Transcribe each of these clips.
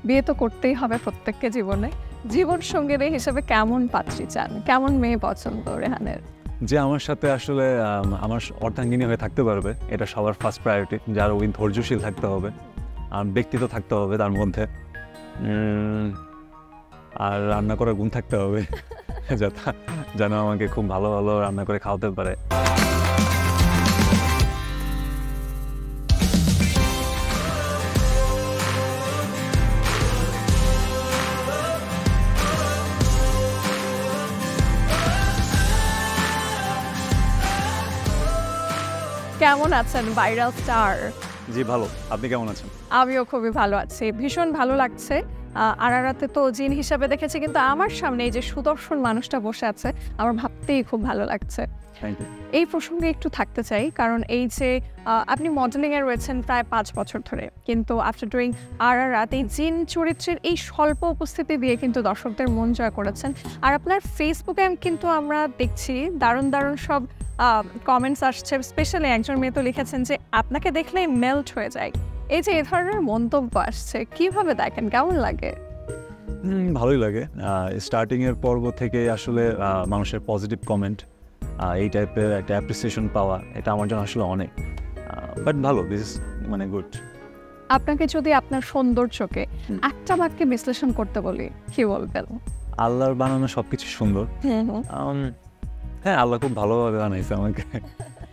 বিয়ে তো করতেই হবে প্রত্যেককে জীবনে। জীবন সঙ্গিনী হিসেবে কেমন পাত্রী চান, কেমন মেয়ে পছন্দ রেহানের? যে আমার সাথে আসলে আমার অর্ধাঙ্গিনী হয়ে থাকতে পারবে, এটা সবার ফার্স্ট প্রায়োরিটি। যার ওই ধৈর্যশীল থাকতে হবে, আর ব্যক্তিত্ব থাকতে হবে তার মধ্যে, আর রান্না করার গুণ থাকতে হবে যেন আমাকে খুব ভালো ভালো রান্না করে খাওয়াতে পারে। কেমন আছেন ভাইরাল স্টার? জি ভালো, আপনি কেমন আছেন? আমিও খুবই ভালো আছি, ভীষণ ভালো লাগছে। আরারাতে তো জিন হিসাবে দেখেছি, কিন্তু আমার সামনে এই যে সুদর্শন মানুষটা বসে আছে, আমার ভাবতেই খুব ভালো লাগছে। Thank you. এই প্রসঙ্গে একটু থাকতে চাই, কারণ এই যে আপনি মডেলিংয়ে রয়েছেন প্রায় 5 বছর ধরে, কিন্তু আফটার ডুইং আরারাত এই জিন চরিত্রের এই স্বল্প উপস্থিতি দিয়ে কিন্তু দর্শকদের মন জয় করেছেন। আর আপনার ফেসবুকে কিন্তু আমরা দেখছি দারুণ দারুণ সব কমেন্টস আসছে। স্পেশালি একজন মেয়ে তো লিখেছেন যে আপনাকে দেখলেই মেল্ট হয়ে যায়। এই যে এ ধরনের মন্তব্য আসছে, কিভাবে দেখেন, কেমন লাগে? ভালোই লাগে। স্টার্টিংয়ের পর্ব থেকে আসলে মানুষের পজিটিভ কমেন্ট, এই টাইপের একটা অ্যাপ্রিসিয়েশন পাওয়া, এটা আমার জন্য আসলে অনেক। বাট ভালো, দিস ইজ মানে গুড। আপনাকে যদি আপনার সৌন্দর্যকে একটা বাক্যে বিশ্লেষণ করতে বলি, কি বলবেন? আল্লাহর বানানো সবকিছু সুন্দর। হ্যাঁ, আল্লাহ খুব ভালোভাবে বানাইছে আমাকে,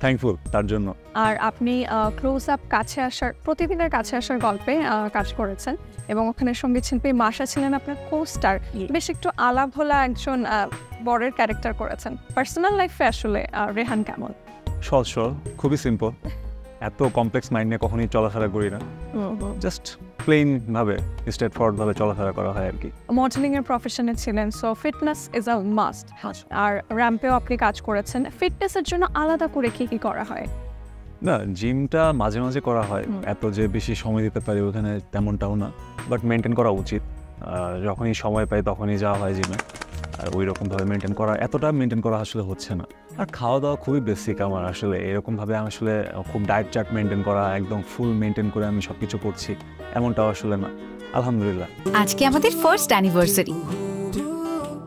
থ্যাঙ্কফুল তার জন্য। আর আপনি ক্লোজ আপ কাছে আসার, প্রতিদিনের কাছে আসার গল্পে কাজ করেছেন, এবং ওখানে সঙ্গীত শিল্পী মাশা ছিলেন আপনার কোস্টার। বেশ একটু আলাভোলা একজন বরের ক্যারেক্টার করেছেন। পার্সোনাল লাইফে আসলে রেহান কেমন? সহজ সরল, খুবই সিম্পল। এত কমপ্লেক্স মাইন্ড নিয়ে কখনোই চলাফেরা করি না, জাস্ট প্লেন ভাবে, স্ট্রেট ফরওয়ার্ড ভাবে চলাফেরা করা হয় আর কি। মডেলিং এর প্রফেশনে ছিলেন, so fitness is a must. আর র্যাম্পেও আপনি কাজ করেছেন। ফিটনেসের জন্য আলাদা করে কি কি করা হয়? না, জিমটা মাঝে মাঝে করা হয়, এত যে বেশি সময় দিতে পারি ওখানে তেমনটাও না, বাট মেনটেন করা উচিত। যখনই সময় পাই তখনই যাওয়া হয় জিমে, আর ওই রকমভাবে মেনটেন করা, এতটা মেনটেন করা আসলে হচ্ছে না। আর খাওয়া দাওয়া খুবই বেসিক আমার, আসলে এরকমভাবে আমি আসলে খুব ডায়েট চার্ট মেনটেন করা, একদম ফুল মেনটেন করে আমি সব কিছু করছি এমনটাও আসলে না, আলহামদুলিল্লাহ। আজকে আমাদের ফার্স্ট অ্যানিভার্সারি।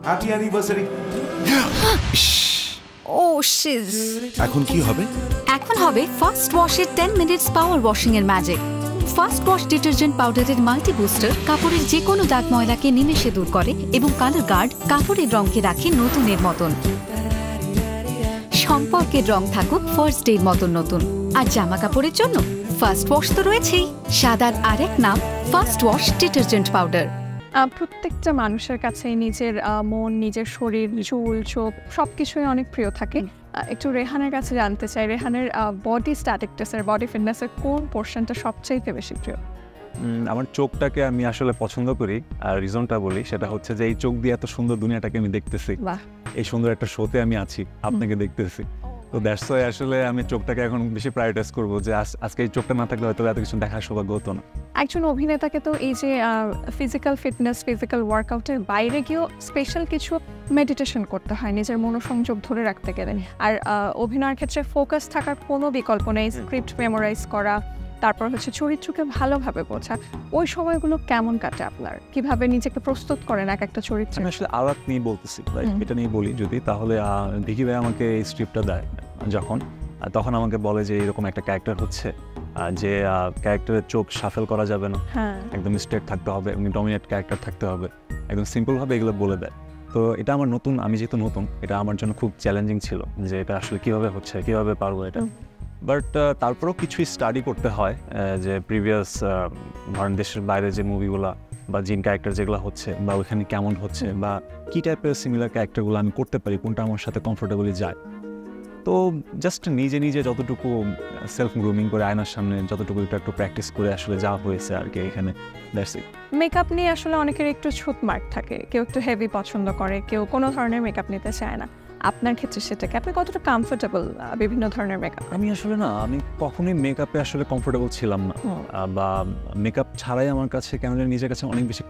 Happy anniversary. ও শিজ, এখন কি হবে? এখন হবে ফার্স্ট ওয়াশের 10 মিনিটস পাওয়ার ওয়াশিং এর ম্যাজিক। ফার্স্ট ওয়াশ ডিটারজেন্ট পাউডারের মাল্টি বুস্টার কাপড়ের যে কোনো দাগ ময়লাকে নিমেষে দূর করে এবং কালার গার্ড কাপড়ের রঙকে রাখে নতুনের মতন। সম্পর্কের রং থাকুক ফার্স্ট ডের মতন নতুন। আর জামা কাপড়ের জন্য ফার্স্ট ওয়াশ তো রয়েছেই, সাদার আরেক নাম ফার্স্ট ওয়াশ ডিটারজেন্ট পাউডার। প্রত্যেকটা মানুষের কাছে নিজের মন, নিজের শরীর, চুল, চোখ সবকিছুই অনেক প্রিয় থাকে। একটু রেহানের কাছে জানতে চাই, রেহানের বডি স্ট্যাটিকনেসের, বডি ফিটনেসের কোন পোর্শনটা সবচেয়ে বেশি প্রিয়? আমার চোখটাকে আমি আসলে পছন্দ করি, আর রিজনটা বলি, সেটা হচ্ছে যে এই চোখ দিয়ে এত সুন্দর দুনিয়াটাকে আমি দেখতেছি, এই সুন্দর একটা শোতে আমি আছি, আপনাকে দেখতেছি, তো দ্যাটস ওয়াই আসলে আমি চোখটাকে এখন বেশি প্রায়োরিটাইজ করবো, যে আজকে এই চোখটা না থাকলে হয়তো এত কিছু দেখার সৌভাগ্য হতো না। একজন অভিনেতাকে তো এই যে ফিজিক্যাল ফিটনেস, ফিজিক্যাল ওয়ার্কআউটের বাইরে গিয়েও স্পেশাল কিছু মেডিটেশন করতে হয় নিজের মনোসংযোগ ধরে রাখতে গেলে। আর অভিনয়ের ক্ষেত্রে ফোকাস থাকার কোনো বিকল্প নেই। স্ক্রিপ্ট মেমোরাইজ করা, তারপর হচ্ছে চরিত্রকে ভালোভাবে বোঝা। ওই সময়গুলো কেমন কাটে আপনার? কিভাবে নিজেকে প্রস্তুত করেন এক একটা চরিত্র? আমি আসলে আলাপ নিয়ে বলতেছি, এটা নিয়ে বলি যদি, তাহলে ভিকি ভাই আমাকে এই স্ক্রিপ্টটা দেয় যখন, তখন আমাকে বলে যে এরকম একটা ক্যারেক্টার হচ্ছে, যে ক্যারেক্টারের চোখ সাফেল করা যাবে না, একদম স্ট্রেট থাকতে হবে, ডমিনেট ক্যারেক্টার থাকতে হবে, একদম সিম্পলভাবে এগুলো বলে দেয়। তো এটা আমার নতুন, আমি যেহেতু নতুন, এটা আমার জন্য খুব চ্যালেঞ্জিং ছিল যে এটা আসলে কীভাবে হচ্ছে, কীভাবে পারবো এটা। বাট তারপরেও কিছুই স্টাডি করতে হয়, যে প্রিভিয়াস ধরেন দেশের বাইরে যে মুভিগুলো বা জিন ক্যারেক্টার যেগুলো হচ্ছে, বা ওইখানে কেমন হচ্ছে, বা কী টাইপের সিমিলার ক্যারেক্টারগুলো আমি করতে পারি, কোনটা আমার সাথে কমফোর্টেবলি যায়। তো জাস্ট নিজে নিজে যতটুকু সেলফ গ্রুমিং করে আয়নার সামনে যতটুকু একটু প্র্যাকটিস করে আসলে যা হয়েছে আর কি এখানে, দ্যাটস ইট। মেকআপ নিয়ে আসলে অনেকের একটু ছুট মার্ক থাকে, কেউ একটু হেভি পছন্দ করে, কেউ কোনো ধরনের মেকআপ নিতে চায় না। আপনার ক্ষেত্রে সেটাকে আপনি কতটা কমফোর্টেবল বিভিন্ন ধরনের মেকআপ? আমি আসলে না, আমি কখনোই মেকআপে আসলে কমফোর্টেবল ছিলাম না, বা মেকআপ ছাড়াই আমার কাছে কেন জানি নিজের কাছে অনেক বেশি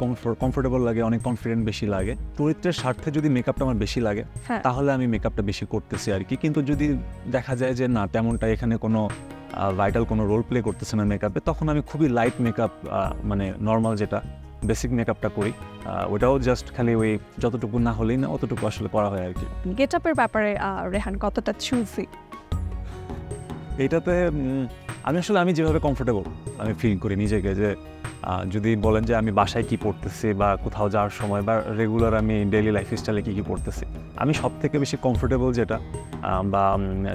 কমফোর্টেবল লাগে, অনেক কনফিডেন্ট বেশি লাগে। চরিত্রের স্বার্থে যদি মেকআপটা আমার বেশি লাগে তাহলে আমি মেকআপটা বেশি করতেছি আর কি। কিন্তু যদি দেখা যায় যে না, তেমনটা এখানে কোনো ভাইটাল কোনো রোল প্লে করতেছে না মেকআপে, তখন আমি খুবই লাইট মেকআপ, মানে নর্মাল যেটা বেসিক মেকআপটা করি, ওটাও জাস্ট খালি ওই যতটুকু না হলেই না অতটুকু আসলে করা হয় আর কি। গেট আপের ব্যাপারে রেহান কতটা চুজি? এইটাতে আমি যেভাবে কমফোর্টেবল আমি ফিল করি নিজেকে, যে যদি বলেন যে আমি বাসায় কি পড়তেছি বা কোথাও যাওয়ার সময় বা রেগুলার আমি ডেইলি লাইফ স্টাইলে কী পড়তেছি, আমি সব থেকে বেশি কমফোর্টেবল যেটা বা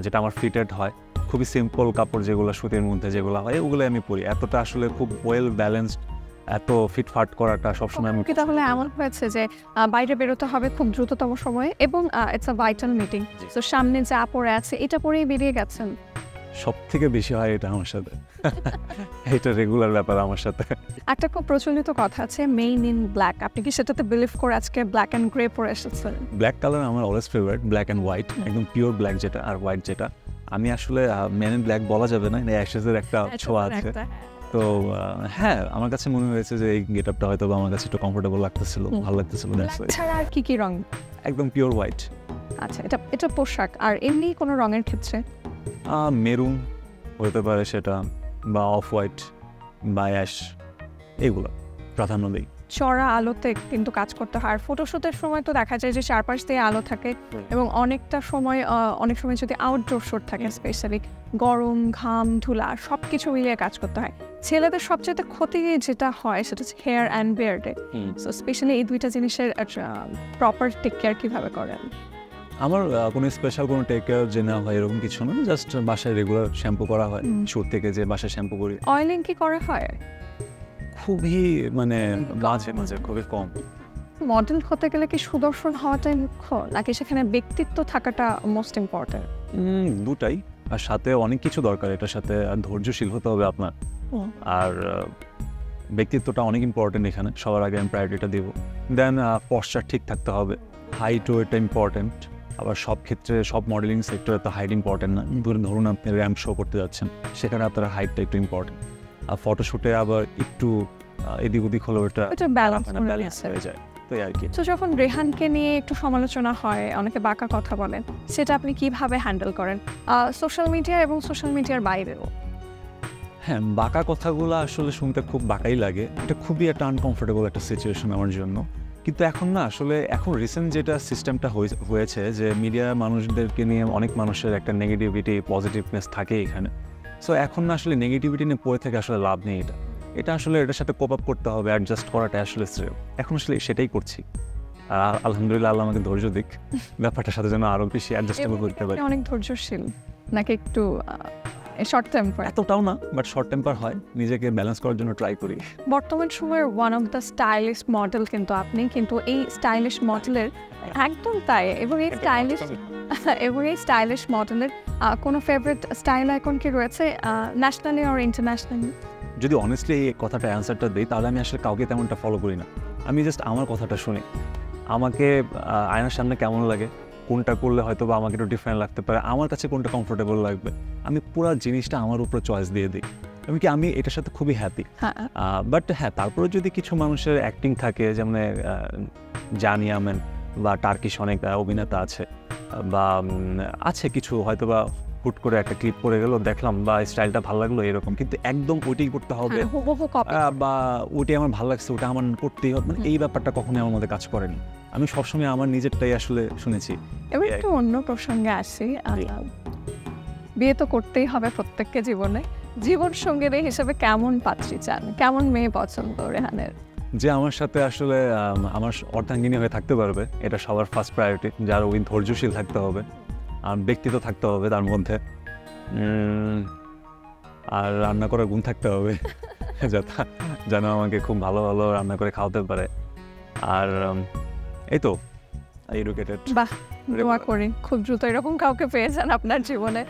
যেটা আমার ফিটেড হয়, খুবই সিম্পল কাপড় যেগুলো সুতির মধ্যে যেগুলো হয় ওগুলো আমি পরি। এতটা আসলে খুব ওয়েল ব্যালেন্সড, এত ফিটফাট করাটা সবসময় আমি। কি তাহলে এমন হয়েছে যে বাইরে বেরোতে হবে খুব দ্রুততম সময়ে এবং ইটস আ ভাইটাল মিটিং, তো সামনে যা পরে আছে এটা পরেই বেরিয়ে গেছেন? সব থেকে বেশি হয় এটা আমার সাথে, এটা রেগুলার ব্যাপার আমার সাথে। একটা খুব প্রচলিত কথা আছে মেইন ইন ব্ল্যাক, আপনি কি সেটাতে বিলিভ করে আজকে ব্ল্যাক অ্যান্ড গ্রে পরে এসেছেন? ব্ল্যাক কালার আমার always favourite, black and white, একদম পিওর ব্ল্যাক যেটা আর হোয়াইট যেটা। আমি আসলে মেন ইন ব্ল্যাক বলা যাবে না, অ্যাশেজের একটা ছোঁয়া আছে। তো হ্যাঁ, আমার কাছে মনে হয়েছে যে এই গেটআপটা হয়তো আমার কাছে একটু কমফোর্টেবল লাগতেছিল, ভালো লাগতেছিল। ছাড়া আর কি রং? একদম পিওর হোয়াইট। আচ্ছা, এটা পোশাক। আর এমনি কোনো রঙের ক্ষেত্রে মেরুন হতে পারে সেটা, বা অফ হোয়াইট বা অ্যাশ, এগুলো প্রাধান্য দিই। চড়া আলোতে কিন্তু কাজ করতে হয়, আর ফটোশুটের সময় তো দেখা যায় যে চারপাশ দিয়ে আলো থাকে এবং অনেক সময় যদি আউটডোর শুট থাকে, স্পেশালি গরম, ঘাম, ধুলা সব কিছু মিলিয়ে কাজ করতে হয়। ছেলেদের সবচেয়ে ক্ষতি যেটা হয় সেটা হচ্ছে হেয়ার অ্যান্ড বিয়ার্ডে। সো স্পেশালি এই দুইটা জিনিসের প্রপার টেক কেয়ার কীভাবে করেন? আমার কোনো স্পেশাল কোনো টেক কেয়ার যে না হয় এরকম কিছু না, জাস্ট বাসায় রেগুলার শ্যাম্পু করা হয়, শুট থেকে যে বাসায় শ্যাম্পু করি। অয়েলিং কি করা হয়? খুবই মাঝে মাঝে, খুবই কম। মডেল হতে গেলে কি সুদর্শন হওয়াটাই মুখ্য, নাকি সেখানে ব্যক্তিত্ব থাকাটা মোস্ট ইম্পর্টেন্ট? দুটাই, আর সাথে অনেক কিছু দরকার এটার সাথে। ধৈর্যশীল হতে হবে আপনার, আর ব্যক্তিত্বটা অনেক ইম্পর্টেন্ট এখানে। সবার আগে আমি প্রায়োরিটিটা দিব। দেন পশ্চার ঠিক থাকতে হবে, হাইটও এটা ইম্পর্টেন্ট। আবার সব ক্ষেত্রে সব মডেলিং সেক্টরে তো হাইট ইম্পর্টেন্ট না। ধরুন আপনি র্যাম্প শো করতে যাচ্ছেন, সেখানে আপনার হাইটটা একটু ইম্পর্টেন্ট। আর ফটোশুটে আবার একটু এদিক ওদিক হলে ওটা ব্যালেন্স হয়ে যায়। তো আর কি। তো যখন রেহানকে নিয়ে একটু সমালোচনা হয়, অনেকে বাঁকা কথা বলেন, সেটা আপনি কিভাবে হ্যান্ডেল করেন সোশ্যাল মিডিয়া এবং সোশ্যাল মিডিয়ার বাইরেও? হ্যাঁ, বাঁকা কথাগুলো আসলে শুনতে খুব বাঁকাই লাগে। এটা খুবই একটা আনকমফোর্টেবল একটা সিচুয়েশন আমার জন্য। কিন্তু এখন এখন রিসেন্ট যেটা সিস্টেমটা হয়েছে যে মিডিয়ার মানুষদেরকে নিয়ে অনেক মানুষের একটা নেগেটিভিটি পজিটিভনেস থাকে এখানে। সো এখন আসলে নেগেটিভিটি নিয়ে পড়ে থেকে আসলে লাভ নেই। এটা আসলে এটার সাথে কোপ আপ করতে হবে, অ্যাডজাস্ট করাটা আসলে শ্রেয়। এখন আসলে সেটাই করছি। আলহামদুলিল্লাহ, আল্লাহ আমাকে ধৈর্য দিক, ব্যাপারটার সাথে যেন আরও বেশি অ্যাডজাস্টেবল করতে পারি। অনেক ধৈর্যশীল নাকি একটু শর্ট টেম্পার? এতটাও না, বাট শর্ট টেম্পার হয়, নিজেকে ব্যালেন্স করার জন্য ট্রাই করি। বর্তমান সময়ের one of the stylish model কিন্তু আপনি, কিন্তু এই স্টাইলিশ মডেলের একদম তাই, এবং এই স্টাইলিশ মডেলের কোনো ফেভারিট স্টাইল আইকন কি রয়েছে ন্যাশনালি আর ইন্টারন্যাশনালি? যদি অনেস্টলি এই কথাটা অ্যান্সারটা দিই, তাহলে আমি আসলে কাউকে তেমনটা ফলো করি না। আমি জাস্ট আমার কথাটা শুনি, আমাকে আয়নার সামনে কেমন লাগে, কোনটা করলে হয়তো বা আমাকে একটু ডিফারেন্ট লাগতে পারে, আমার কাছে কোনটা কমফোর্টেবল লাগবে, আমি পুরো জিনিসটা আমার উপর চয়েস দিয়ে দিই। আমি এটার সাথে খুবই হ্যাপি। বাট হ্যাঁ, তারপরে যদি কিছু মানুষের অ্যাক্টিং থাকে, যেমন জানি আমেন বা টার্কিশ অনেক অভিনেতা আছে, বা আছে কিছু হয়তো বা হুট করে একটা ক্লিপ পরে গেল, দেখলাম বা স্টাইলটা ভালো লাগলো এরকম, কিন্তু একদম ওইটাই করতে হবে বা ওইটাই আমার ভালো লাগছে ওটা আমার করতেই হবে, এই ব্যাপারটা কখনোই আমার মধ্যে কাজ করেনি। আমি সবসময় আমার নিজেরটাই আসলে শুনেছি। এবার একটু অন্য প্রসঙ্গে আসি, বিয়ে তো করতেই হবে প্রত্যেককে জীবনে, জীবন সঙ্গীর হিসেবে কেমন পাত্রী চান, কেমন মেয়ে পছন্দ রেহানের? যে আমার সাথে আসলে আমার অর্ধাঙ্গিনী হয়ে থাকতে পারবে, এটা সবার ফার্স্ট প্রায়োরিটি। যার ওই ধৈর্যশীল থাকতে হবে, আর ব্যক্তিত্ব থাকতে হবে তার মধ্যে, আর রান্না করার গুণ থাকতে হবে যেন আমাকে খুব ভালো ভালো রান্না করে খাওয়াতে পারে। আর এই তো এডুকেটেড। বাহ, দোয়া করি খুব দ্রুত এরকম কাউকে পেয়ে যান আপনার জীবনে।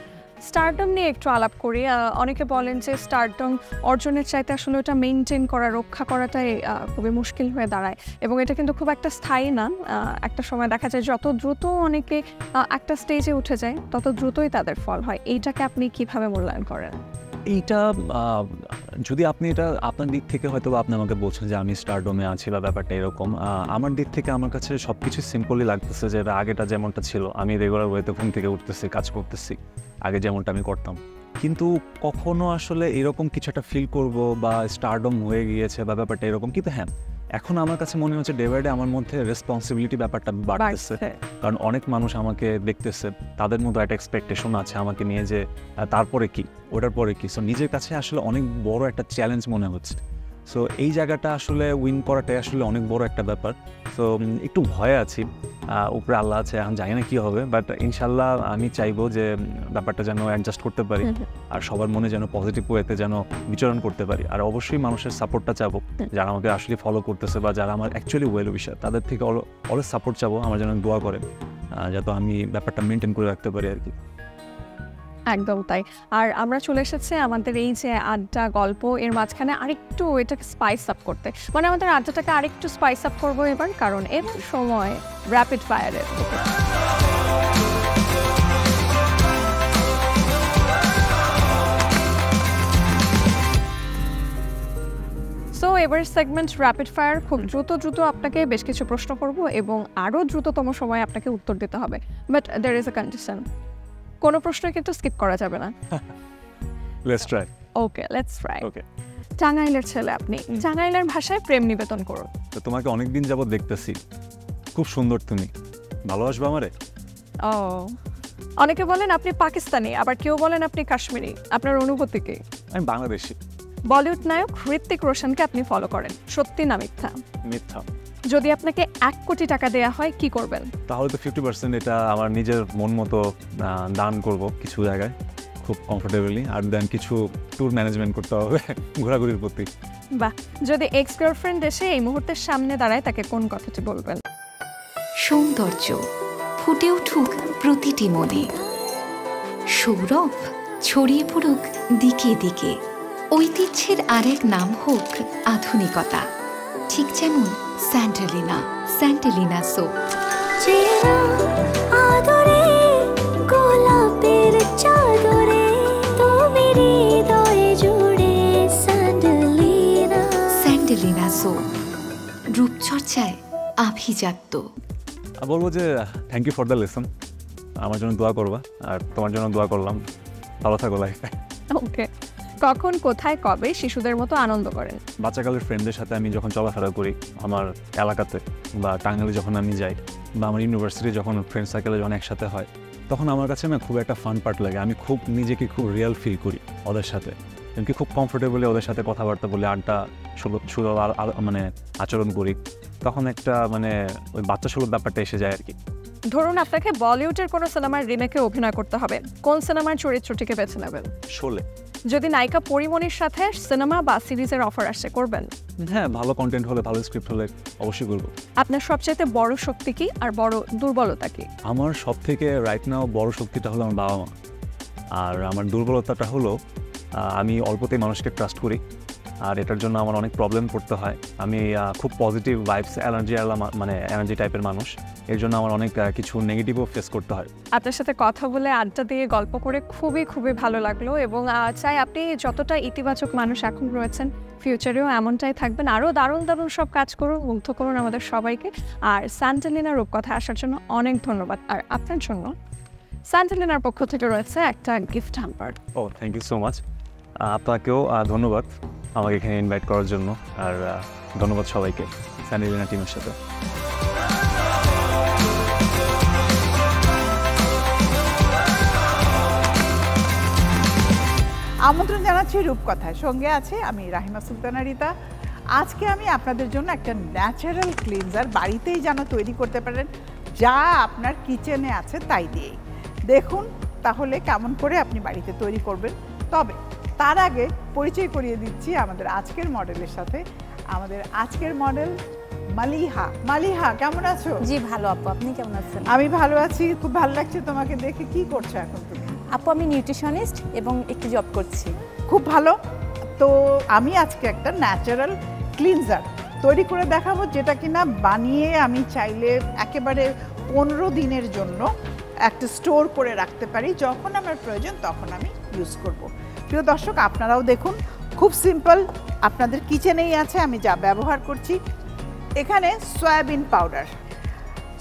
স্টারডম নিয়ে একটু আলাপ করি। অনেকে বলেন যে স্টারডম অর্জনের চাইতে আসলে ওটা মেনটেন করা, রক্ষা করাটাই খুবই মুশকিল হয়ে দাঁড়ায়, এবং এটা কিন্তু খুব একটা স্থায়ী না। একটা সময় দেখা যায় যত দ্রুত অনেকে একটা স্টেজে উঠে যায় তত দ্রুতই তাদের ফল হয়। এইটাকে আপনি কিভাবে মূল্যায়ন করেন? এইটা যদি আপনি এটা আপনার দিক থেকে হয়তো আপনি আমাকে বলছেন যে আমি স্টারডমে আছি বা ব্যাপারটা এরকম, আমার দিক থেকে আমার কাছে সব কিছু সিম্পলি লাগতেছে, যে আগেটা যেমনটা ছিল, আমি রেগুলার ওয়েতে ঘুম থেকে উঠতেছি, কাজ করতেছি আগে যেমনটা আমি করতাম, কিন্তু কখনো আসলে এরকম কিছু একটা ফিল করবো বা স্টারডম হয়ে গিয়েছে বা ব্যাপারটা এরকম। কিন্তু হ্যাঁ, এখন আমার কাছে মনে হচ্ছে ডে বাই ডে আমার মধ্যে রেসপন্সিবিলিটি ব্যাপারটা বাড়তেছে, কারণ অনেক মানুষ আমাকে দেখতেছে, তাদের মধ্যে একটা এক্সপেকটেশন আছে আমাকে নিয়ে যে তারপরে কি, ওটার পরে কি। সো নিজের কাছে আসলে অনেক বড় একটা চ্যালেঞ্জ মনে হচ্ছে। সো এই জায়গাটা আসলে উইন করাটাই আসলে অনেক বড় একটা ব্যাপার। সো একটু ভয়ে আছি, উপরে আল্লাহ আছে, এখন জানি না কী হবে, বাট ইনশাল্লাহ আমি চাইবো যে ব্যাপারটা যেন অ্যাডজাস্ট করতে পারি আর সবার মনে যেন পজিটিভ ওয়েতে যেন বিচরণ করতে পারি। আর অবশ্যই মানুষের সাপোর্টটা চাবো, যারা আমাকে আসলে ফলো করতেছে বা যারা আমার অ্যাকচুয়ালি ওয়েল উইশার, তাদের থেকে অলওয়েজ সাপোর্ট চাবো, আমার যেন দোয়া করে যাতে আমি ব্যাপারটা মেনটেন করে রাখতে পারি আর কি। একদম তাই। আর আমরা চলে এসেছি আমাদের এই যে আড্ডা গল্প এর মাঝখানে আরেকটু এটাকে স্পাইস আপ করতে, মানে আমাদের আড্ডাটাকে আরেকটু স্পাইস আপ করবো এবার, কারণ এবার সময় র্যাপিড ফায়ারের। সো এবার সেগমেন্ট র্যাপিড ফায়ার, খুব দ্রুত আপনাকে বেশ কিছু প্রশ্ন করব এবং আরও দ্রুততম সময়ে আপনাকে উত্তর দিতে হবে, but there is a condition, কোনো প্রশ্ন কিন্তু স্কিপ করা যাবে না। Let's try. Okay, let's try. Okay. টাঙ্গাইলের ছেলে আপনি, টাঙ্গাইলের ভাষায় প্রেম নিবেদন করুন। তো তোমাকে অনেকদিন যাবত দেখতেছি, খুব সুন্দর তুমি, ভালোবাসবে আমারে? ও, অনেকে বলেন আপনি পাকিস্তানি, আবার কেউ বলেন আপনি কাশ্মীরি, আপনার অনুভূতি কি? আমি বাংলাদেশি। বলিউড নায়ক হৃতিক রোশনকে আপনি ফলো করেন, সত্যি না মিথ্যা? মিথ্যা। যদি আপনাকে 1 কোটি টাকা দেয়া হয় কি করবেন? তাহলে তো 50% এটা আমার নিজের মন মতো দান করব কিছু জায়গায় খুব কমফোর্টেবলি, আর দেন কিছু ট্যুর ম্যানেজমেন্ট করতে হবে ঘোরাঘুরির প্রতি। বাহ। যদি এক্স গার্লফ্রেন্ড এসে এই মুহূর্তের সামনে দাঁড়ায়, তাকে কোন কথাটি বলবেন? সৌন্দর্য ফুটে উঠুক প্রতিটি মনে, সৌরভ ছড়িয়ে পড়ুক দিকে দিকে, ঐতিহ্যের আরেক নাম হোক আধুনিকতা, ঠিক যেমন স্যান্ডেলিনা, স্যান্ডেলিনা সোপ। আদরে গোলাপের চাদরে তুমি হৃদয়ে জুড়ে স্যান্ডেলিনা, স্যান্ডেলিনা সোপ, রূপচর্চায় আভিজাত্য। বলবো যে thank you for the lesson, আমার জন্য দোয়া করবা, আর তোমার জন্য দোয়া করলাম, ভালো থাকো লাইফে। ওকে। কখন কোথায় কবে শিশুদের মতো আনন্দ করেন? বাচ্চাকালের ফ্রেন্ডদের সাথে আমি যখন চলাফেরা করি আমার এলাকাতে, বা টাঙ্গাইলে যখন আমি যাই, বা আমার ইউনিভার্সিটি যখন ফ্রেন্ড সার্কেলে যখন একসাথে হয়, তখন আমার কাছে না খুব একটা ফান পার্ট লাগে। আমি খুব নিজেকে খুব রিয়েল ফিল করি ওদের সাথে, এমনকি খুব কমফোর্টেবলি ওদের সাথে কথাবার্তা বলে আড্ডা সুলভ মানে আচরণ করি, তখন একটা মানে ওই বাচ্চা সুলভ ব্যাপারটা এসে যায় আর কি। ধরুন আপনাকে বলিউডের কোনো সিনেমার রিমেকে অভিনয় করতে হবে, কোন সিনেমার চরিত্রটিকে বেছে নেবেন? শোলে। যদি নায়িকা পরিমণির সাথে সিনেমা বা সিরিজের অফার আসে, করবেন? হ্যাঁ, ভালো কন্টেন্ট হলে, ভালো স্ক্রিপ্ট হলে অবশ্যই করবো। আপনার সবচাইতে বড় শক্তি কি আর বড় দুর্বলতা কি? আমার সব থেকে রাইট নাও বড় শক্তিটা হলো আমার বাবা মা, আর আমার দুর্বলতাটা হলো আমি অল্পতেই মানুষকে ট্রাস্ট করি, আর এটার জন্য আমার অনেক প্রবলেম পড়তে হয়। আমি খুব পজিটিভ ভাইবস মানে এনার্জি টাইপের মানুষ, এর জন্য আমার অনেক কিছু নেগেটিভও ফেস করতে হয়। আপনার সাথে কথা বলে, আড্ডা দিয়ে, গল্প করে খুবই ভালো লাগলো, এবং চাই আপনি যতটা ইতিবাচক মানুষ এখন রয়েছেন, ফিউচারেও এমনটাই থাকবেন, আরও দারুণ সব কাজ করুন, মুগ্ধ করুন আমাদের সবাইকে। আর স্যান্ডেলিনার রূপকথা আসার জন্য অনেক ধন্যবাদ। আর আপনার জন্য স্যান্ডেলিনার পক্ষ থেকে রয়েছে একটা gift hamper. Oh, thank you so much. আপনাকেও ধন্যবাদ আমাকে এখানে ইনভাইট করার জন্য, আর ধন্যবাদ সবাইকে স্যান্ডেলিনা টিমের সাথে। আমন্ত্রণ জানাচ্ছি রূপকথায়, সঙ্গে আছে আমি রাহিমা সুলতানা রিতা। আজকে আমি আপনাদের জন্য একটা ন্যাচারাল ক্লিনজার বাড়িতেই যেন তৈরি করতে পারেন, যা আপনার কিচেনে আছে তাই দিয়েই। দেখুন তাহলে কেমন করে আপনি বাড়িতে তৈরি করবেন। তবে তার আগে পরিচয় করিয়ে দিচ্ছি আমাদের আজকের মডেলের সাথে। আমাদের আজকের মডেল মালিহা। মালিহা, কেমন আছো? জি ভালো আপু, আপনি কেমন আছেন? আমি ভালো আছি, খুব ভালো লাগছে তোমাকে দেখে। কি করছো এখন তুমি? আপু আমি নিউট্রিশনিস্ট এবং একটু জব করছি। খুব ভালো। তো আমি আজকে একটা ন্যাচারাল ক্লিনজার তৈরি করে দেখাবো, যেটা কিনা বানিয়ে আমি চাইলে একেবারে 15 দিনের জন্য একটা স্টোর করে রাখতে পারি, যখন আমার প্রয়োজন তখন আমি ইউজ করব। প্রিয় দর্শক, আপনারাও দেখুন, খুব সিম্পল, আপনাদের কিচেনেই আছে। আমি যা ব্যবহার করছি, এখানে সয়াবিন পাউডার।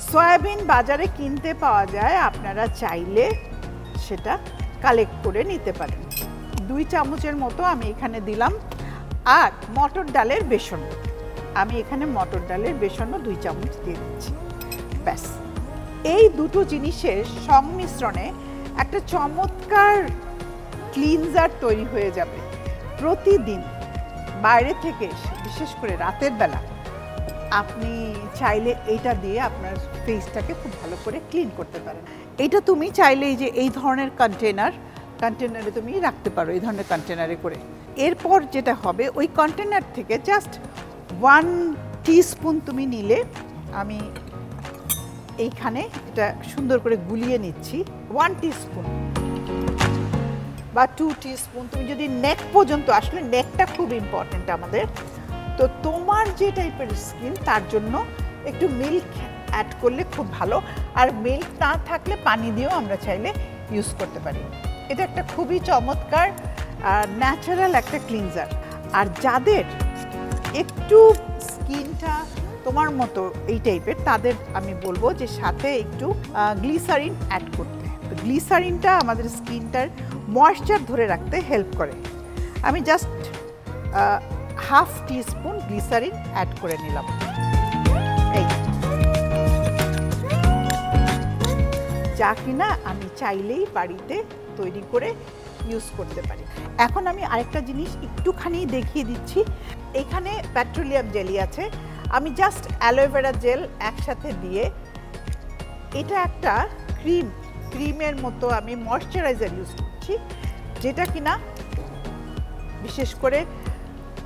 সয়াবিন বাজারে কিনতে পাওয়া যায়, আপনারা চাইলে সেটা কালেক্ট করে নিতে পারেন। 2 চামচের মতো আমি এখানে দিলাম। আর মটর ডালের বেসন, আমি এখানে মটর ডালের বেসনও 2 চামচ দিয়ে দিচ্ছি। ব্যাস, এই দুটো জিনিসের সংমিশ্রণে একটা চমৎকার ক্লিনজার তৈরি হয়ে যাবে। প্রতিদিন বাইরে থেকে এসে, বিশেষ করে রাতের বেলা, আপনি চাইলে এইটা দিয়ে আপনার ফেসটাকে খুব ভালো করে ক্লিন করতে পারেন। এটা তুমি চাইলে এই যে এই ধরনের কন্টেনারে তুমি রাখতে পারো, এই ধরনের কন্টেনারে করে। এরপর যেটা হবে, ওই কন্টেনার থেকে জাস্ট 1 টিস্পুন তুমি নিলে, আমি এইখানে এটা সুন্দর করে গুলিয়ে নিচ্ছি। 1 টিস্পুন বা 2 টিস্পুন, তুমি যদি নেক পর্যন্ত, আসলে নেকটা খুব ইম্পর্টেন্ট আমাদের, তো তোমার যে টাইপের স্কিন তার জন্য একটু মিল্ক অ্যাড করলে খুব ভালো। আর মিল্ক না থাকলে পানি দিয়েও আমরা চাইলে ইউজ করতে পারি। এটা একটা খুবই চমৎকার ন্যাচারাল একটা ক্লিনজার। আর যাদের একটু স্কিনটা তোমার মতো এই টাইপের, তাদের আমি বলবো যে সাথে একটু গ্লিসারিন অ্যাড করতে। তো গ্লিসারিনটা আমাদের স্কিনটার ময়েশ্চার ধরে রাখতে হেল্প করে। আমি জাস্ট 1/2 টিস্পুন গ্লিসারিন অ্যাড করে নিলাম। এই যা কিনা আমি চাইলেই বাড়িতে তৈরি করে ইউজ করতে পারি। এখন আমি আরেকটা জিনিস একটুখানি দেখিয়ে দিচ্ছি। এখানে পেট্রোলিয়াম জেলি আছে, আমি জাস্ট অ্যালোভেরা জেল একসাথে দিয়ে, এটা একটা ক্রিমের মতো আমি ময়শ্চারাইজার ইউজ করছি, যেটা কিনা বিশেষ করে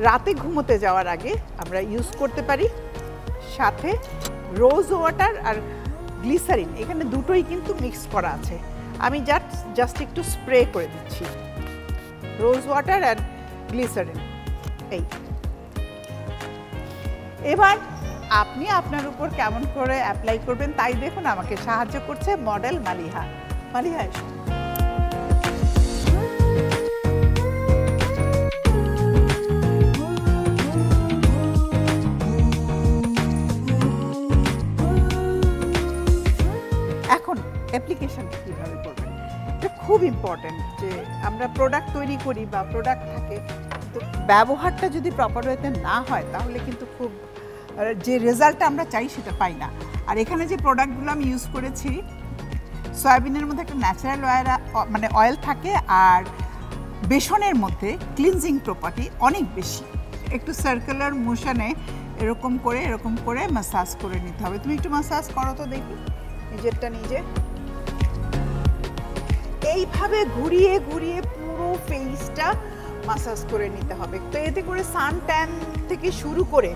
রাতে ঘুমোতে যাওয়ার আগে আমরা ইউজ করতে পারি। সাথে রোজ ওয়াটার আর গ্লিসারিন, এখানে দুটোই কিন্তু মিক্স করা আছে। আমি জাস্ট একটু স্প্রে করে দিচ্ছি রোজ ওয়াটার আর গ্লিসারিন। এই এবার আপনি আপনার উপর কেমন করে অ্যাপ্লাই করবেন তাই দেখুন। আমাকে সাহায্য করছে মডেল মালিহা। মালিহা এসো। এখন অ্যাপ্লিকেশনটা কীভাবে করবেন, এটা খুব ইম্পর্ট্যান্ট। যে আমরা প্রোডাক্ট তৈরি করি বা প্রোডাক্ট থাকে, তো ব্যবহারটা যদি প্রপার ওয়েতে না হয় তাহলে কিন্তু খুব যে রেজাল্টটা আমরা চাই সেটা পাই না। আর এখানে যে প্রোডাক্টগুলো আমি ইউজ করেছি, সয়াবিনের মধ্যে একটা ন্যাচারাল অয়েল থাকে, আর বেসনের মধ্যে ক্লিনজিং প্রপার্টি অনেক বেশি। একটু সার্কুলার মোশনে এরকম করে ম্যাসাজ করে নিতে হবে। তুমি একটু ম্যাসাজ করো তো দেখি নিজেরটা নিজে। এইভাবে ঘুরিয়ে ঘুরিয়ে পুরো ফেসটা ম্যাসাজ করে নিতে হবে। তো এতে করে সান ট্যান থেকে শুরু করে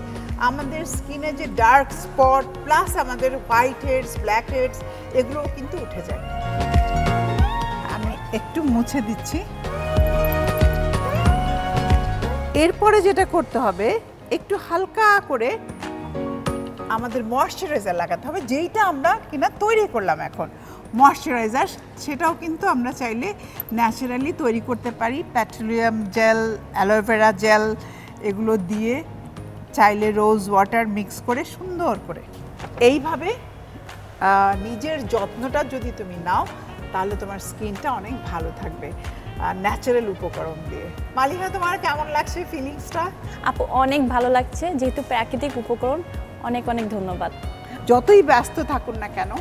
আমাদের স্কিনে যে ডার্ক স্পট প্লাস আমাদের হোয়াইট হেডস, ব্ল্যাক হেডস, এগুলোও কিন্তু উঠে যায়। আমি একটু মুছে দিচ্ছি। এরপরে যেটা করতে হবে, একটু হালকা করে আমাদের ময়শ্চারাইজার লাগাতে হবে, যেইটা আমরা কিনা তৈরি করলাম এখন ময়শ্চারাইজার, সেটাও কিন্তু আমরা চাইলে ন্যাচারালি তৈরি করতে পারি। পেট্রোলিয়াম জেল, অ্যালোভেরা জেল, এগুলো দিয়ে চাইলে রোজ ওয়াটার মিক্স করে সুন্দর করে এইভাবে নিজের যত্নটা যদি তুমি নাও, তাহলে তোমার স্কিনটা অনেক ভালো থাকবে ন্যাচারাল উপকরণ দিয়ে। মালিহা, তোমার কেমন লাগছে ফিলিংসটা? আপু অনেক ভালো লাগছে, যেহেতু প্রাকৃতিক উপকরণ। অনেক অনেক ধন্যবাদ। যতই ব্যস্ত থাকুন না কেন,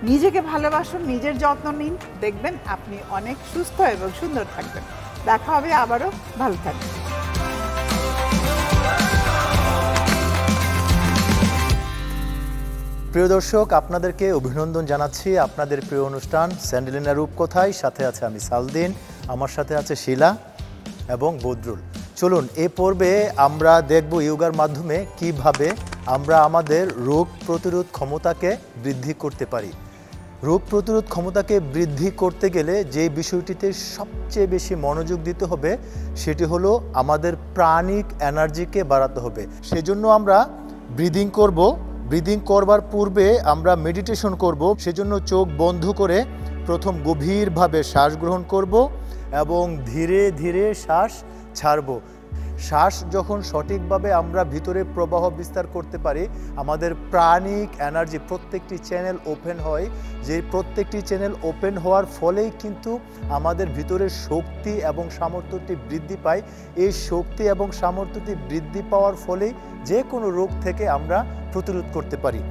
নিজেকে ভালোবাসুন, নিজের যত্ন নিন, দেখবেন আপনি অনেক সুস্থ এবং সুন্দর থাকবেন। দেখা হবে আবারও, ভালো থাকবেন। প্রিয় দর্শক, আপনাদেরকে অভিনন্দন জানাচ্ছি আপনাদের প্রিয় অনুষ্ঠান স্যান্ডেলিনা রূপকথায়। সাথে আছে আমি সালদিন, আমার সাথে আছে শিলা এবং বদরুল। চলুন এ পর্বে আমরা দেখব ইয়োগার মাধ্যমে কিভাবে আমরা আমাদের রোগ প্রতিরোধ ক্ষমতাকে বৃদ্ধি করতে পারি। রোগ প্রতিরোধ ক্ষমতাকে বৃদ্ধি করতে গেলে যে বিষয়টিতে সবচেয়ে বেশি মনোযোগ দিতে হবে সেটি হলো আমাদের প্রাণিক এনার্জিকে বাড়াতে হবে। সেজন্য আমরা ব্রিদিং করব। ব্রিদিং করবার পূর্বে আমরা মেডিটেশন করব। সেজন্য চোখ বন্ধ করে প্রথম গভীরভাবে শ্বাস গ্রহণ করব এবং ধীরে ধীরে শ্বাস ছাড়ব। শ্বাস যখন সঠিকভাবে আমরা ভিতরে প্রবাহ বিস্তার করতে পারি, আমাদের প্রাণিক এনার্জি প্রত্যেকটি চ্যানেল ওপেন হয়, যে প্রত্যেকটি চ্যানেল ওপেন হওয়ার ফলেই কিন্তু আমাদের ভিতরে শক্তি এবং সামর্থ্যটি বৃদ্ধি পায়। এই শক্তি এবং সামর্থ্যটি বৃদ্ধি পাওয়ার ফলেই যে কোনো রোগ থেকে আমরা প্রতিরোধ করতে পারি।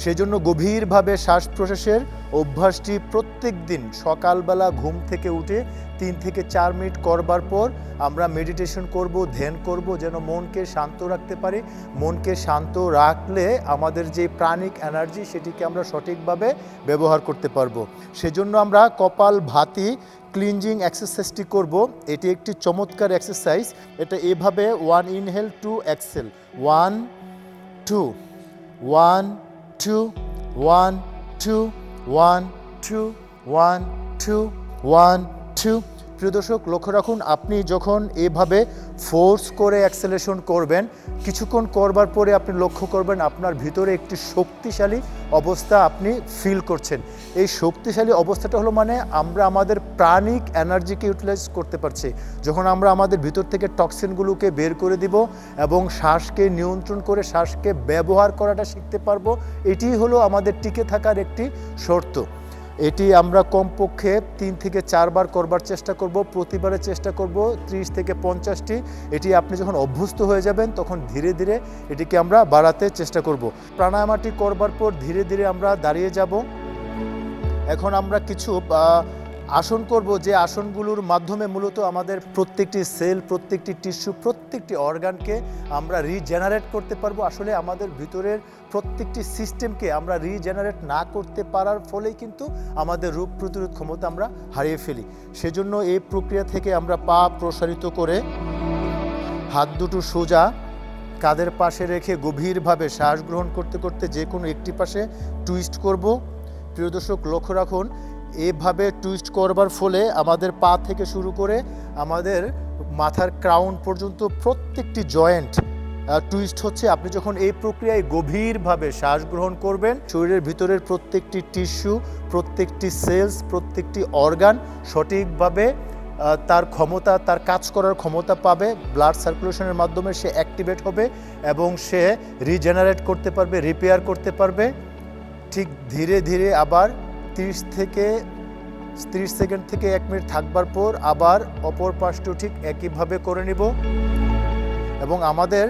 সেজন্য গভীরভাবে শ্বাস প্রশ্বাসের অভ্যাসটি প্রত্যেক দিন সকালবেলা ঘুম থেকে উঠে 3 থেকে 4 মিনিট করবার পর আমরা মেডিটেশন করব, ধ্যান করব, যেন মনকে শান্ত রাখতে পারি। মনকে শান্ত রাখলে আমাদের যে প্রাণিক এনার্জি সেটিকে আমরা সঠিকভাবে ব্যবহার করতে পারবো। সেজন্য আমরা কপাল ভাতি ক্লিনজিং এক্সারসাইজটি করব। এটি একটি চমৎকার এক্সারসাইজ। এটা এভাবে 1 ইনহেল 2 এক্সেল, 1 2 1 2 1 2 1 2 1 2 1 2। প্রিয় দর্শক, লক্ষ্য রাখুন, আপনি যখন এভাবে ফোর্স করে অ্যাক্সেলেশন করবেন, কিছুক্ষণ করবার পরে আপনি লক্ষ্য করবেন আপনার ভিতরে একটি শক্তিশালী অবস্থা আপনি ফিল করছেন। এই শক্তিশালী অবস্থাটা হলো মানে আমরা আমাদের প্রাণিক এনার্জিকে ইউটিলাইজ করতে পারছি। যখন আমরা আমাদের ভিতর থেকে টক্সিনগুলোকে বের করে দিব এবং শ্বাসকে নিয়ন্ত্রণ করে শ্বাসকে ব্যবহার করাটা শিখতে পারবো, এটি হলো আমাদের টিকে থাকার একটি শর্ত। এটি আমরা কমপক্ষে 3 থেকে 4 বার করবার চেষ্টা করব। প্রতিবারে চেষ্টা করব 30 থেকে 50টি। এটি আপনি যখন অভ্যস্ত হয়ে যাবেন তখন ধীরে ধীরে এটিকে আমরা বাড়াতে চেষ্টা করব। প্রাণায়ামটি করবার পর ধীরে ধীরে আমরা দাঁড়িয়ে যাব। এখন আমরা কিছু আসন করব, যে আসনগুলোর মাধ্যমে মূলত আমাদের প্রত্যেকটি সেল, প্রত্যেকটি টিস্যু, প্রত্যেকটি অর্গানকে আমরা রিজেনারেট করতে পারবো। আসলে আমাদের ভিতরের প্রত্যেকটি সিস্টেমকে আমরা রিজেনারেট না করতে পারার ফলেই কিন্তু আমাদের রোগ প্রতিরোধ ক্ষমতা আমরা হারিয়ে ফেলি। সেজন্য এই প্রক্রিয়া থেকে আমরা পা প্রসারিত করে হাত দুটো সোজা কাঁধের পাশে রেখে গভীরভাবে শ্বাস গ্রহণ করতে করতে যে কোনো একটি পাশে টুইস্ট করব। প্রিয় দর্শক, লক্ষ্য রাখুন, এভাবে টুইস্ট করবার ফলে আমাদের পা থেকে শুরু করে আমাদের মাথার ক্রাউন পর্যন্ত প্রত্যেকটি জয়েন্ট টুইস্ট হচ্ছে। আপনি যখন এই প্রক্রিয়ায় গভীরভাবে শ্বাস গ্রহণ করবেন, শরীরের ভিতরের প্রত্যেকটি টিস্যু, প্রত্যেকটি সেলস, প্রত্যেকটি অর্গান সঠিকভাবে তার ক্ষমতা, তার কাজ করার ক্ষমতা পাবে। ব্লাড সার্কুলেশনের মাধ্যমে সে অ্যাক্টিভেট হবে এবং সে রিজেনারেট করতে পারবে, রিপেয়ার করতে পারবে। ঠিক ধীরে ধীরে আবার 30 সেকেন্ড থেকে 1 মিনিট থাকবার পর আবার অপর পাশটিও ঠিক একইভাবে করে নিব এবং আমাদের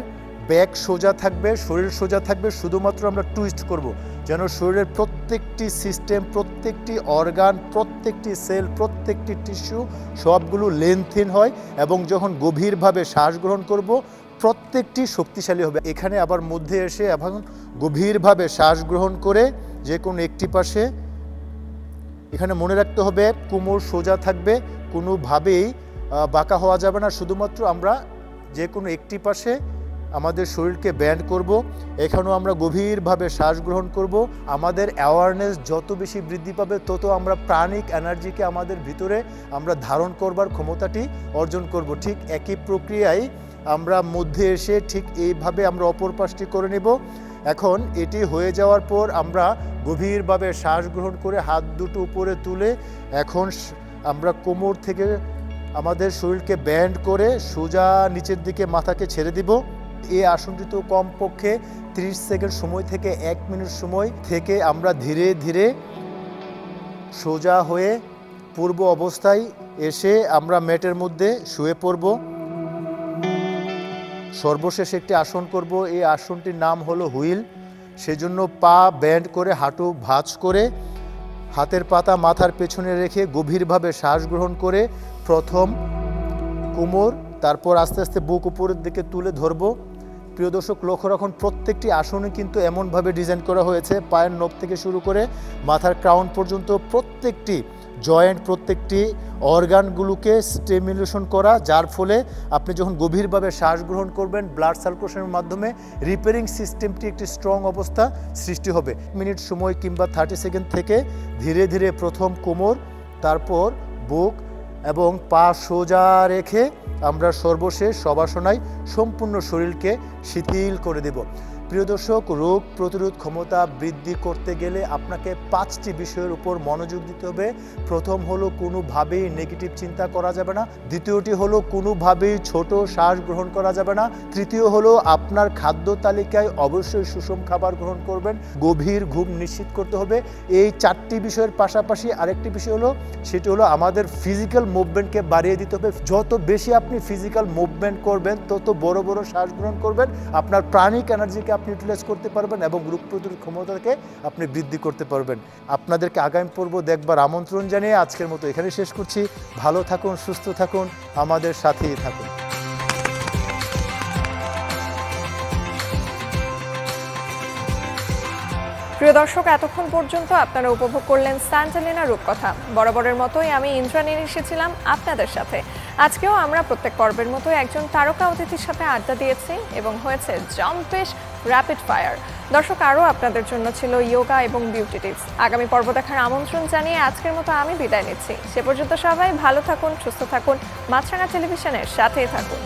ব্যাক সোজা থাকবে, শরীর সোজা থাকবে। শুধুমাত্র আমরা টুইস্ট করব যেন শরীরের প্রত্যেকটি সিস্টেম, প্রত্যেকটি অর্গান, প্রত্যেকটি সেল, প্রত্যেকটি টিস্যু সবগুলো লেনথিন হয় এবং যখন গভীরভাবে শ্বাস গ্রহণ করব প্রত্যেকটি শক্তিশালী হবে। এখানে আবার মধ্যে এসে এখন গভীরভাবে শ্বাস গ্রহণ করে যে কোনো একটি পাশে, এখানে মনে রাখতে হবে কোমর সোজা থাকবে, কোনোভাবেই বাঁকা হওয়া যাবে না। শুধুমাত্র আমরা যে কোনো একটি পাশে আমাদের শরীরকে ব্যান্ড করব। এখানেও আমরা গভীরভাবে শ্বাস গ্রহণ করব। আমাদের অ্যাওয়ারনেস যত বেশি বৃদ্ধি পাবে তত আমরা প্রাণিক এনার্জিকে আমাদের ভিতরে আমরা ধারণ করবার ক্ষমতাটি অর্জন করব। ঠিক একই প্রক্রিয়ায় আমরা মধ্যে এসে ঠিক এইভাবে আমরা অপর পাশটি করে নেব। এখন এটি হয়ে যাওয়ার পর আমরা গভীরভাবে শ্বাস গ্রহণ করে হাত দুটো উপরে তুলে এখন আমরা কোমর থেকে আমাদের শরীরকে ব্যান্ড করে সোজা নিচের দিকে মাথাকে ছেড়ে দিব। এই আসনটি তো কমপক্ষে 30 সেকেন্ড সময় থেকে 1 মিনিট সময় থেকে আমরা ধীরে ধীরে সোজা হয়ে পূর্ব অবস্থায় এসে আমরা ম্যাটের মধ্যে শুয়ে পড়ব। সর্বশেষ একটি আসন করব। এই আসনটির নাম হলো হুইল। সেজন্য পা ব্যান্ড করে হাঁটু ভাঁজ করে হাতের পাতা মাথার পেছনে রেখে গভীরভাবে শ্বাস গ্রহণ করে প্রথম কোমর, তারপর আস্তে আস্তে বুক উপরের দিকে তুলে ধরব। প্রিয় দর্শক, লক্ষ্য রাখুন, প্রত্যেকটি আসনে কিন্তু এমনভাবে ডিজাইন করা হয়েছে পায়ের নখ থেকে শুরু করে মাথার ক্রাউন পর্যন্ত প্রত্যেকটি জয়েন্ট, প্রত্যেকটি অর্গানগুলোকে স্টিমুলেশন করা, যার ফলে আপনি যখন গভীরভাবে শ্বাস গ্রহণ করবেন ব্লাড সার্কুলেশনের মাধ্যমে রিপেয়ারিং সিস্টেমটি একটি স্ট্রং অবস্থা সৃষ্টি হবে। মিনিট সময় কিংবা 30 সেকেন্ড থেকে ধীরে ধীরে প্রথম কোমর, তারপর বুক এবং পা সোজা রেখে আমরা সর্বশেষ শবাসনায় সম্পূর্ণ শরীরকে শিথিল করে দেব। প্রিয় দর্শক, রোগ প্রতিরোধ ক্ষমতা বৃদ্ধি করতে গেলে আপনাকে 5টি বিষয়ের উপর মনোযোগ দিতে হবে। প্রথম হলো কোনোভাবেই নেগেটিভ চিন্তা করা যাবে না। দ্বিতীয়টি হলো কোনোভাবেই ছোট শ্বাস গ্রহণ করা যাবে না। তৃতীয় হলো আপনার খাদ্য তালিকায় অবশ্যই সুষম খাবার গ্রহণ করবেন। গভীর ঘুম নিশ্চিত করতে হবে। এই 4টি বিষয়ের পাশাপাশি আরেকটি বিষয় হলো, সেটি হলো আমাদের ফিজিক্যাল মুভমেন্টকে বাড়িয়ে দিতে হবে। যত বেশি আপনি ফিজিক্যাল মুভমেন্ট করবেন তত বড় বড় শ্বাস গ্রহণ করবেন, আপনার প্রাণিক এনার্জিকে আপনি ইউটিলাইজ করতে পারবেন এবং রোগ প্রতিরোধ ক্ষমতাকে আপনি বৃদ্ধি করতে পারবেন। আপনাদেরকে আগামী পর্ব দেখবার আমন্ত্রণ জানিয়ে আজকের মতো এখানে শেষ করছি। ভালো থাকুন, সুস্থ থাকুন, আমাদের সাথেই থাকুন। প্রিয় দর্শক, এতক্ষণ পর্যন্ত আপনারা উপভোগ করলেন স্যান্ডেলিনা রূপকথা। বরাবরের মতোই আমি ইন্দ্রাণী এসেছিলাম আপনাদের সাথে। আজকেও আমরা প্রত্যেক পর্বের মতোই একজন তারকা অতিথির সাথে আড্ডা দিয়েছি এবং হয়েছে জম্পেশ র্যাপিড ফায়ার। দর্শক, আরও আপনাদের জন্য ছিল ইয়োগা এবং বিউটি টিপস। আগামী পর্ব দেখার আমন্ত্রণ জানিয়ে আজকের মতো আমি বিদায় নিচ্ছি। সে পর্যন্ত সবাই ভালো থাকুন, সুস্থ থাকুন, মাছরাঙা টেলিভিশনের সাথেই থাকুন।